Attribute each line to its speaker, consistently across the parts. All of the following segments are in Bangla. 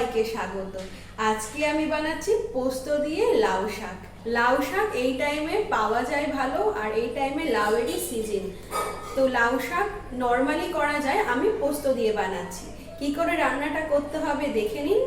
Speaker 1: সবাইকে স্বাগত। আজকে আমি বানাচ্ছি পোস্ত দিয়ে লাউ শাক। লাউ শাক এই টাইমে পাওয়া যায় ভালো, আর এই টাইমে লাউয়েরই সিজন। তো লাউ শাক নর্মালি করা যায়, আমি পোস্ত দিয়ে বানাচ্ছি। কি করে রান্নাটা করতে হবে দেখে নিন।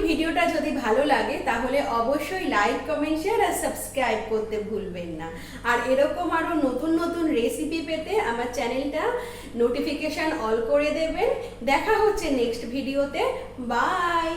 Speaker 1: ভিডিওটা যদি ভালো লাগে তাহলে অবশ্যই লাইক, কমেন্ট, শেয়ার আর সাবস্ক্রাইব করতে ভুলবেন না। আর এরকম আরো নতুন নতুন রেসিপি পেতে আমার চ্যানেলটা নোটিফিকেশন অল করে দেবেন। দেখা হচ্ছে নেক্সট ভিডিওতে। বাই।